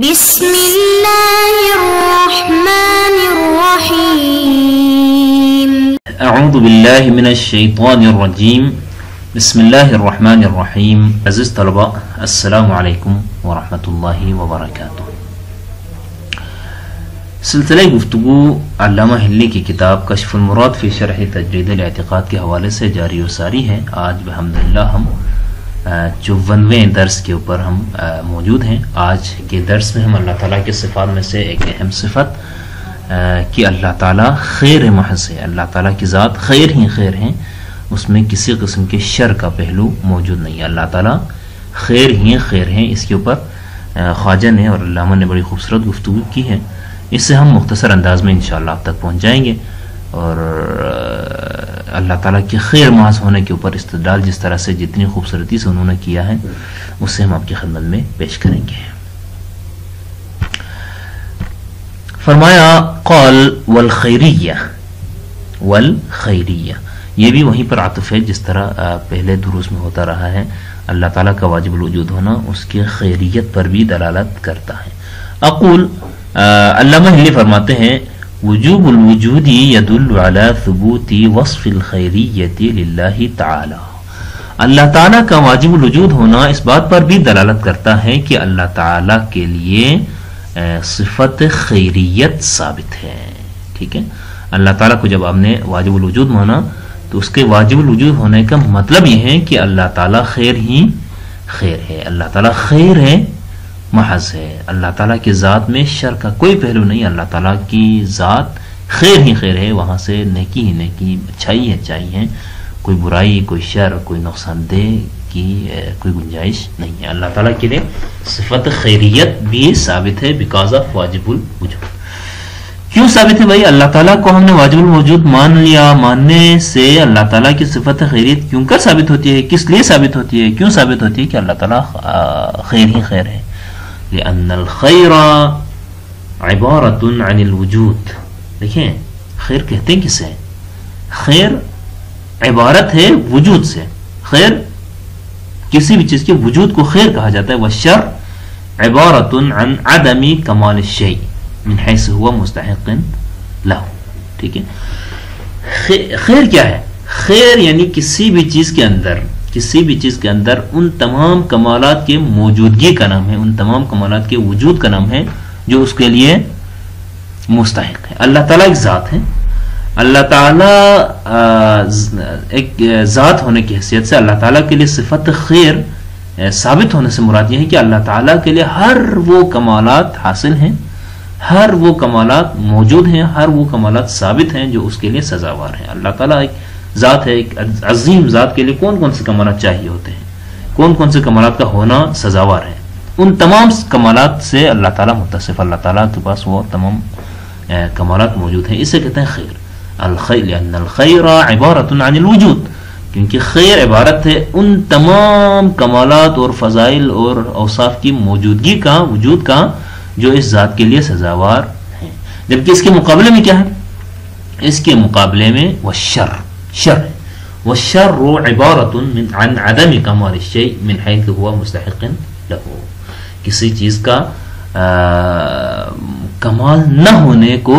بسم اللہ الرحمن الرحیم اعوذ باللہ من الشیطان الرجیم بسم اللہ الرحمن الرحیم. عزیز طلباء السلام علیکم ورحمۃ اللہ وبرکاتہ. سلسلہ گفتگو علامہ ہلی کی کتاب کشف المراد فی شرح تجرید الاعتقاد کے حوالے سے جاری و ساری ہے. آج بحمداللہ ہم 54ویں درس کے اوپر ہم موجود ہیں. آج کے درس میں ہم اللہ تعالیٰ کے صفات میں سے ایک اہم صفت کہ اللہ تعالیٰ خیر محض ہے. اللہ تعالیٰ کی ذات خیر ہی خیر ہیں، اس میں کسی قسم کے شر کا پہلو موجود نہیں ہے. اللہ تعالیٰ خیر ہی خیر ہیں. اس کے اوپر خواجہ نے اور علامہ نے بڑی خوبصورت گفتگو کی ہے. اس سے ہم مختصر انداز میں انشاءاللہ آپ تک پہنچ جائیں گے اور اللہ تعالیٰ کے خیر محض ہونے کے اوپر استدلال جس طرح سے جتنی خوبصورتی سے انہوں نے کیا ہے اسے ہم آپ کی خدمت میں پیش کریں گے. فرمایا قال والخیریہ، والخیریہ یہ بھی وہیں پر عطف ہے جس طرح پہلے دروس میں ہوتا رہا ہے. اللہ تعالیٰ کا واجب الوجود ہونا اس کی خیریت پر بھی دلالت کرتا ہے. اقول علامہ ہلی فرماتے ہیں وجوب الوجود يدل على ثبوت وصف الخیریت للہ تعالی. اللہ تعالیٰ کا واجب الوجود ہونا اس بات پر بھی دلالت کرتا ہے کہ اللہ تعالیٰ کے لیے صفت خیریت ثابت ہے. ٹھیک ہے، اللہ تعالیٰ کو جب آپ نے واجب الوجود مانا تو اس کے واجب الوجود ہونے کا مطلب یہ ہے کہ اللہ تعالیٰ خیر ہی خیر ہے. اللہ تعالیٰ خیر ہے محض ہے. اللہ تعالیٰ کی ذات میں شر کا کوئی پہلو نہیں. اللہ تعالیٰ کی ذات خیر ہی خیر ہے، وہاں سے نیکی ہی نیکی، اچھائی ہی اچھائی ہے. کوئی برائی، کوئی شر، کوئی نقصان دہ کی کوئی گنجائش نہیں ہے. اللہ تعالیٰ کے لیے صفت خیریت بھی ثابت ہے بیکاز آف واجب الوجود. کیوں ثابت ہے بھائی؟ اللہ تعالیٰ کو ہم نے واجب الوجود مان لیا. ماننے سے اللہ تعالیٰ کی صفت خیریت کیوں کر ثابت ہوتی ہے؟ کس لیے ثابت ہوتی ہے؟ کیوں ثابت ہوتی ہے کہ اللہ تعالیٰ خیر ہی خیر ہے؟ لأن الخیر عبارت عن الوجود. دیکھیں خیر کہتے ہیں کسے؟ خیر عبارت ہے وجود سے. خیر کسی بھی چیز کے وجود کو خیر کہا جاتا ہے. والشر عبارت عن عدم کمال الشیء من حیث هو مستحق له. ٹھیک ہے، خیر کیا ہے؟ خیر یعنی کسی بھی چیز کے اندر ان تمام کمالات کے موجودگی کا نام ہے، ان تمام کمالات کے وجود کا نام ہے جو اس کے لیے مستحق ہے. اللہ تعالیٰ ایک ذات ہے. اللہ تعالیٰ ایک ذات ہونے کی حیثیت سے اللہ تعالیٰ کے لیے صفت خیر ثابت ہونے سے مراد یہ ہے کہ اللہ تعالیٰ کے لیے ہر وہ کمالات حاصل ہیں، ہر وہ کمالات موجود ہیں، ہر وہ کمالات ثابت ہیں جو اس کے لیے سزاوار ہیں. اللہ تعالیٰ ایک ذات ہے، ایک عظیم ذات کے لیے کون کون سے کمالات چاہیے ہوتے ہیں، کون کون سے کمالات کا ہونا سزاوار ہے. ان تمام کمالات سے اللہ تعالیٰ متصف. اللہ تعالیٰ کے پاس وہ تمام کمالات موجود ہیں. اسے کہتے ہیں خیر. الخیر لأن الخیر عبارت عن الوجود، کیونکہ خیر عبارت ہے ان تمام کمالات اور فضائل اور اوصاف کی موجودگی کا، وجود کا، جو اس ذات کے لیے سزاوار ہیں. جبکہ اس کے مقابلے میں کیا ہے؟ اس کے مقابلے میں والشر، شر ہے. والشر عبارت عن عدم کمال الشیء من حیث هو مستحق له. کسی چیز کا کمال نہ ہونے کو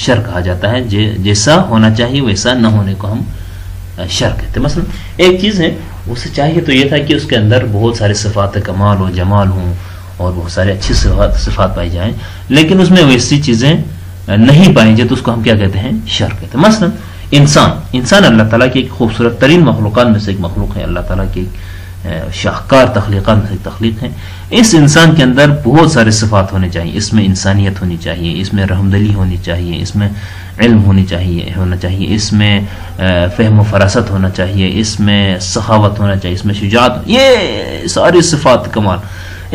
شر کہا جاتا ہے. جیسا ہونا چاہیے ویسا نہ ہونے کو ہم شر کہتے ہیں. مثلا ایک چیز ہے، اسے چاہیے تو یہ تھا کہ اس کے اندر بہت سارے صفات کمال و جمال ہوں اور بہت سارے اچھی صفات پائی جائیں، لیکن اس میں ویسی چیزیں نہیں پائیں جائے تو اس کو ہم کیا کہتے ہیں؟ شر کہتے ہیں. مثلا انسان اللہ تعالیٰ کی ایک خوبصورت ترین مخلوقات میں سے ایک مخلوق ہے. اللہ تعالیٰ کی شاہکار تخلیقات میں سے ایک تخلیق ہے. اس انسان کے اندر بہت سارے صفات ہونے چاہیے. اس میں انسانیت ہونی چاہیے، اس میں رحمدلی ہونی چاہیے، اس میں علم ہونا چاہیے، اس میں فہم و فراست ہونا چاہیے، اس میں سخاوت ہونا چاہیے، اس میں شجاعت. یہ ساری صفات کمال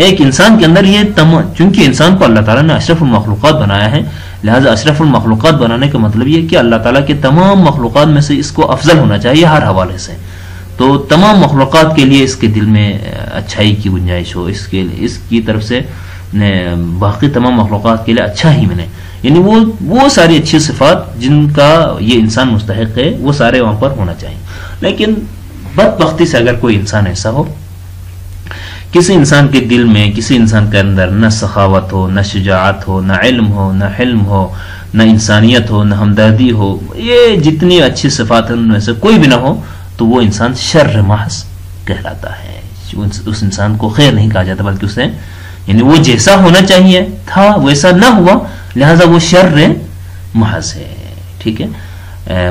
ایک انسان کے اندر یہ تمام. چونکہ انسان کو اللہ تعالیٰ نے اشرف المخلوقات بنایا ہے، لہذا اشرف المخلوقات بنانے کا مطلب یہ کہ اللہ تعالیٰ کے تمام مخلوقات میں سے اس کو افضل ہونا چاہیے ہر حوالے سے. تو تمام مخلوقات کے لیے اس کے دل میں اچھائی کی گنجائش ہو، اس کی طرف سے باقی تمام مخلوقات کے لیے اچھا ہی ملے. یعنی وہ ساری اچھی صفات جن کا یہ انسان مستحق ہے وہ سارے وہاں پر ہونا چاہیے. لیکن بدبختی سے اگر کوئی انسان ایسا ہو کسی انسان کے دل میں، کسی انسان کے اندر نہ سخاوت ہو، نہ شجاعت ہو، نہ علم ہو، نہ حلم ہو، نہ انسانیت ہو، نہ ہمدردی ہو، یہ جتنی اچھی صفات ہیں ان میں سے کوئی بھی نہ ہو، تو وہ انسان شر محض کہلاتا ہے. اس انسان کو خیر نہیں کہا جاتا، بلکہ اسے یعنی وہ جیسا ہونا چاہیے تھا ویسا نہ ہوا، لہذا وہ شر محض ہے. ٹھیک ہے.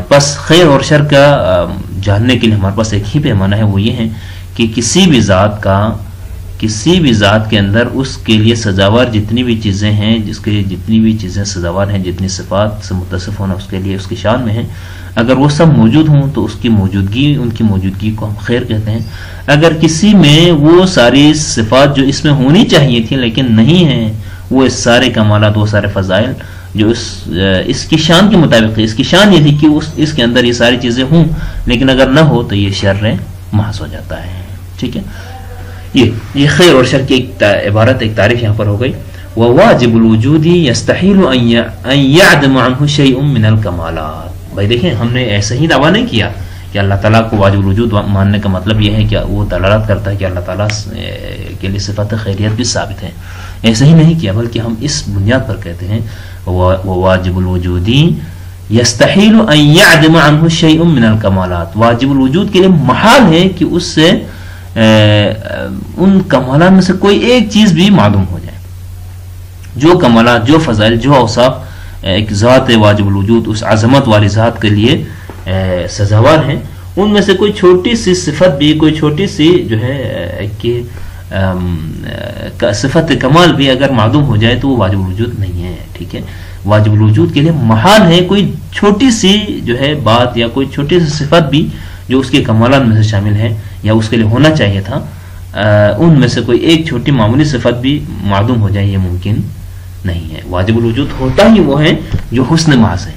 پس خیر اور شر کا جاننے کے لیے ہمارے پاس ایک ہی پیمانہ ہے، وہ یہ ہے کہ کسی بھی ذات کے اندر اس کے لیے سزاوار جتنی بھی چیزیں ہیں، جس کے لیے جتنی بھی چیزیں سزاوار ہیں، جتنی صفات سے متصف ہونا اس کے لیے اس کی شان میں ہے، اگر وہ سب موجود ہوں تو اس کی موجودگی، ان کی موجودگی کو ہم خیر کہتے ہیں. اگر کسی میں وہ ساری صفات جو اس میں ہونی چاہیے تھی لیکن نہیں ہیں، وہ سارے کمالات، وہ سارے فضائل جو اس کی شان کے مطابق ہے، اس کی شان یہ تھی کہ اس کے اندر یہ ساری چیزیں ہوں، لیکن اگر نہ ہو تو یہ شر محض ہو جاتا ہے. ٹھیک ہے. یہ خیر اور شر کی ایک عبارت، ایک تعریف یہاں پر ہو گئی. وواجب الوجود يستحيل ان يعدم عنه شيء من الكمالات. بھائی دیکھیں، ہم نے ایسا ہی دعویٰ نہیں کیا کہ اللہ تعالیٰ کو واجب الوجود ماننے کا مطلب یہ ہے کہ وہ دلالت کرتا ہے کہ اللہ تعالیٰ کے لیے صفت خیریت بھی ثابت ہے. ایسا ہی نہیں کیا، بلکہ ہم اس بنیاد پر کہتے ہیں واجب الوجود یستحیل ان یعدم عنہ شیء من الکمالات. واجب الوجود کے لیے محال ہے کہ اس سے ان کمالات میں سے کوئی ایک چیز بھی معدوم ہو جائے. جو کمالات، جو فضائل، جو اوصاف ایک ذات واجب الوجود، اس عظمت والی ذات کے لیے سزاوار ہیں، ان میں سے کوئی چھوٹی سی صفت بھی، کوئی چھوٹی سی جو ہے کہ صفت کمال بھی اگر معدوم ہو جائے تو وہ واجب الوجود نہیں ہے. ٹھیک ہے. واجب الوجود کے لیے محال ہے کوئی چھوٹی سی جو ہے بات یا کوئی چھوٹی سی صفت بھی جو اس کے کمالات میں سے شامل ہے یا اس کے لیے ہونا چاہیے تھا، ان میں سے کوئی ایک چھوٹی معمولی صفت بھی معدوم ہو جائے، یہ ممکن نہیں ہے. واجب الوجود ہوتا ہی وہ ہے جو حسن محض ہے،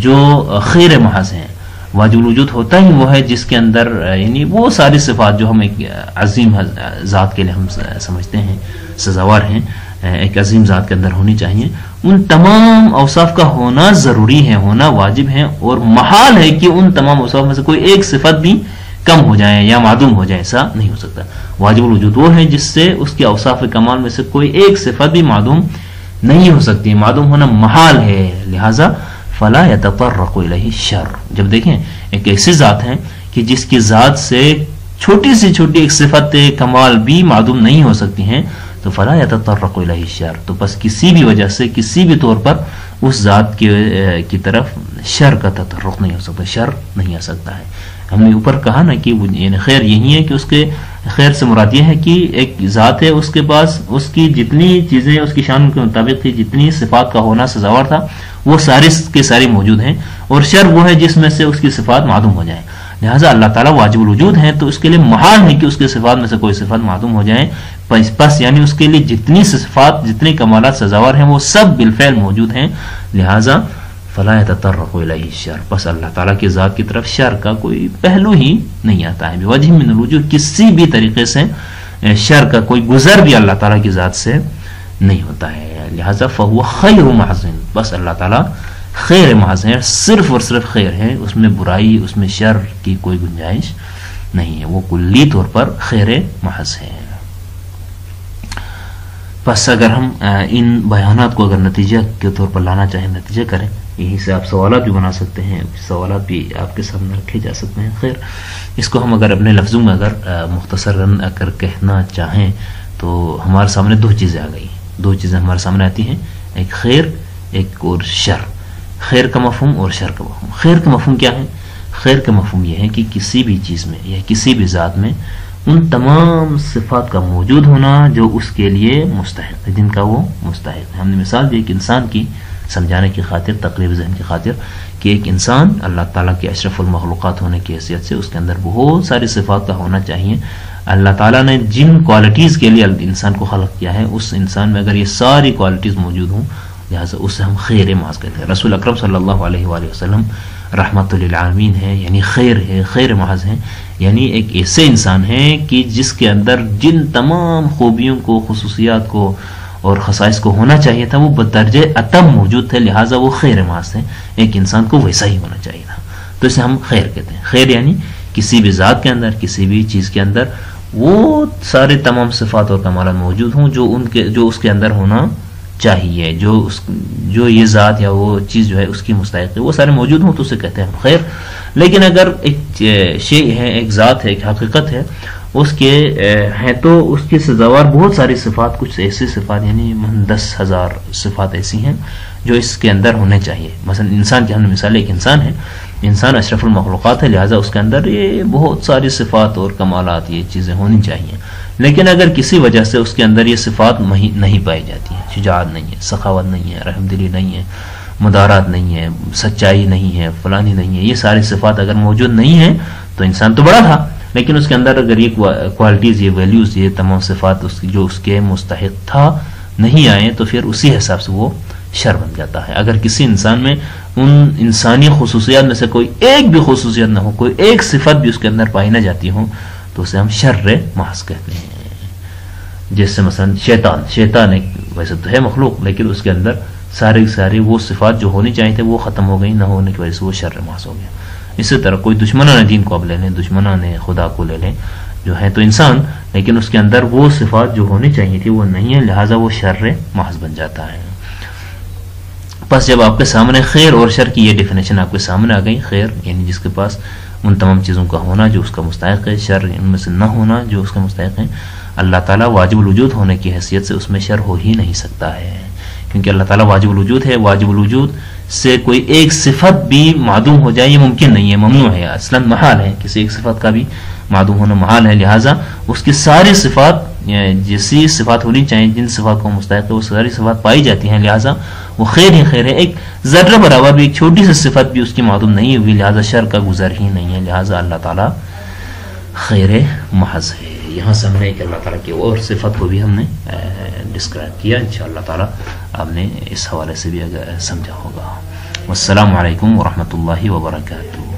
جو خیر محض ہے. واجب الوجود ہوتا ہی وہ ہے جس کے اندر یعنی وہ ساری صفات جو ہم ایک عظیم ذات کے لیے ہم سمجھتے ہیں سزاوار ہیں، ایک عظیم ذات کے اندر ہونی چاہیے، ان تمام اوصاف کا ہونا ضروری ہے، ہونا واجب ہے، اور محال ہے کہ ان تمام اوصاف میں سے کوئی ایک صفت بھی کم ہو جائے یا معدوم ہو جائے. ایسا نہیں ہو سکتا. واجب الوجود وہ ہے جس سے اس کے اوصاف کمال میں سے کوئی ایک صفت بھی معدوم نہیں ہو سکتی، معدوم ہونا محال ہے. لہذا فلا يتطرق الیہ الشر. جب دیکھیں ایک ایسی ذات ہے کہ جس کی ذات سے چھوٹی سی چھوٹی ایک صفت کمال بھی معدوم نہیں ہو سکتی ہیں، تو فلا يتطرق الیہ الشر، تو بس کسی بھی وجہ سے، کسی بھی طور پر اس ذات کی طرف شر کا تطرق نہیں ہو سکتا، شر نہیں آ سکتا ہے. ہم نے اوپر کہا نا کہ یعنی خیر یہی ہے کہ اس کے خیر سے مراد یہ ہے کہ ایک ذات ہے، اس کے پاس اس کی جتنی چیزیں اس کی شان کے مطابق تھی، جتنی صفات کا ہونا سزاوار تھا، وہ ساری کے ساری موجود ہیں، اور شر وہ ہے جس میں سے اس کی صفات معدوم ہو جائیں. لہٰذا اللہ تعالیٰ واجب الوجود ہے تو اس کے لیے محال ہے کہ اس کے صفات میں سے کوئی صفات معدوم ہو جائیں. پس یعنی اس کے لیے جتنی صفات، جتنے کمالات سزاوار ہیں وہ سب بالفعل موجود ہیں. لہٰذا فلا يتطرق الیہ الشر، پس اللہ تعالیٰ کی ذات کی طرف شر کا کوئی پہلو ہی نہیں آتا ہے. بوجہ من الوجوہ، کسی بھی طریقے سے شر کا کوئی گزر بھی اللہ تعالیٰ کی ذات سے نہیں ہوتا ہے. لہذا فہو خیر محض، بس اللہ تعالیٰ خیر محض ہے، صرف اور صرف خیر ہے، اس میں برائی، اس میں شر کی کوئی گنجائش نہیں ہے، وہ کلی طور پر خیر محض ہے. بس اگر ہم ان بیانات کو اگر نتیجہ کے طور پر لانا چاہیں، نتیجہ کریں، یہیں سے آپ سوالات بھی بنا سکتے ہیں، سوالات بھی آپ کے سامنے رکھے جا سکتے ہیں. خیر، اس کو ہم اگر اپنے لفظوں میں اگر مختصراً اگر کہنا چاہیں تو ہمارے سامنے دو چیزیں آ گئی، دو چیزیں ہمارے سامنے آتی ہیں، ایک خیر، ایک اور شر. خیر کا مفہوم اور شر کا مفہوم. خیر کا مفہوم کیا ہے؟ خیر کا مفہوم یہ ہے کہ کسی بھی چیز میں یا کسی بھی ذات میں ان تمام صفات کا موجود ہونا جو اس کے لیے مستحق ہے، جن کا وہ مستحق ہے. ہم نے مثال دی ایک انسان کی سمجھانے کی خاطر، تقریب ذہن کی خاطر، کہ ایک انسان اللہ تعالیٰ کے اشرف المخلوقات ہونے کی حیثیت سے اس کے اندر بہت ساری صفات کا ہونا چاہیے. اللہ تعالیٰ نے جن کوالٹیز کے لیے انسان کو خلق کیا ہے، اس انسان میں اگر یہ ساری کوالٹیز موجود ہوں، لہٰذا اسے ہم خیر محض کہتے ہیں. رسول اکرم صلی اللہ علیہ وآلہ وسلم رحمت للعالمین ہے، یعنی خیر ہے، خیر محض ہے، یعنی ایک ایسے انسان ہے کہ جس کے اندر جن تمام خوبیوں کو، خصوصیات کو اور خصائص کو ہونا چاہیے تھا وہ بدرجہ اتم موجود تھے، لہٰذا وہ خیر محض ہے. ایک انسان کو ویسا ہی ہونا چاہیے تھا، تو اسے ہم خیر کہتے ہیں. خیر یعنی کسی بھی ذات کے اندر، کسی بھی چیز کے اندر وہ سارے تمام صفات اور کمالات موجود ہوں جو اس کے اندر ہونا چاہیے، جو یہ ذات یا وہ چیز جو ہے اس کی مستحق ہے، وہ سارے موجود ہوں تو اسے کہتے ہیں خیر۔ لیکن اگر ایک شیء ہے، ایک ذات ہے، ایک حقیقت ہے، اس کے ہیں تو اس کے سزاوار بہت ساری صفات، کچھ ایسی صفات یعنی 10,000 صفات ایسی ہیں جو اس کے اندر ہونے چاہیے۔ مثلا انسان کی ہم نے مثال، ایک انسان ہے، انسان اشرف المخلوقات ہے، لہٰذا اس کے اندر یہ بہت ساری صفات اور کمالات، یہ چیزیں ہونی چاہیے۔ لیکن اگر کسی وجہ سے اس کے اندر یہ صفات نہیں پائی جاتی ہیں، شجاعت نہیں ہے، سخاوت نہیں ہے، رحم دلی نہیں ہے، مدارات نہیں ہے، سچائی نہیں ہے، فلانی نہیں ہے، یہ ساری صفات اگر موجود نہیں ہیں تو انسان تو بڑا تھا، لیکن اس کے اندر اگر یہ کوالٹیز، یہ ویلیوز، یہ تمام صفات جو اس کے مستحق تھا نہیں آئے تو پھر اسی حساب سے وہ شر بن جاتا ہے۔ اگر کسی انسان میں ان انسانی خصوصیات میں سے کوئی ایک بھی خصوصیت نہ ہو، کوئی ایک صفت بھی اس کے اندر پائی نہ جاتی ہو، تو اسے ہم شر محض کہتے ہیں۔ جیسے مثلا شیطان ایک ویسے تو ہے مخلوق، لیکن اس کے اندر ساری وہ صفات جو ہونی چاہیے تھے وہ ختم ہو گئی، نہ ہونے کی وجہ سے وہ شر محض ہو گیا۔ اسی طرح کوئی دشمنان دین کو اب لے لیں، دشمنان خدا کو لے لیں، جو ہے تو انسان، لیکن اس کے اندر وہ صفات جو ہونی چاہیے تھی وہ نہیں ہے، لہٰذا وہ شر محض بن جاتا ہے۔ بس جب آپ کے سامنے خیر اور شر کی یہ ڈیفینیشن آپ کے سامنے آ گئی، خیر یعنی جس کے پاس ان تمام چیزوں کا ہونا جو اس کا مستحق ہے، شر ان میں سے نہ ہونا جو اس کا مستحق ہے، اللہ تعالیٰ واجب الوجود ہونے کی حیثیت سے اس میں شر ہو ہی نہیں سکتا ہے، کیونکہ اللہ تعالیٰ واجب الوجود ہے۔ واجب الوجود سے کوئی ایک صفت بھی معدوم ہو جائے یہ ممکن نہیں ہے، ممنوع ہے، اصلاً محال ہے، کسی ایک صفت کا بھی معدوم ہونا محال ہے، لہٰذا اس کی ساری صفات جیسی صفات ہونی چاہیے، جن صفات کو مستحق ہے وہ ساری صفات پائی جاتی ہیں، لہٰذا وہ خیر ہی خیر ہے۔ ایک ذرہ برابر بھی، ایک چھوٹی سی صفت بھی اس کی معدوم نہیں ہوئی، لہٰذا شر کا گزر ہی نہیں ہے، لہٰذا اللہ تعالیٰ خیر محض ہے۔ یہاں سے ہم نے ایک اللہ تعالیٰ کی اور صفت کو بھی ہم نے ڈسکرائب کیا، انشاءاللہ تعالیٰ آپ نے اس حوالے سے بھی اگر سمجھا ہوگا۔ والسلام علیکم ورحمۃ اللہ وبرکاتہ۔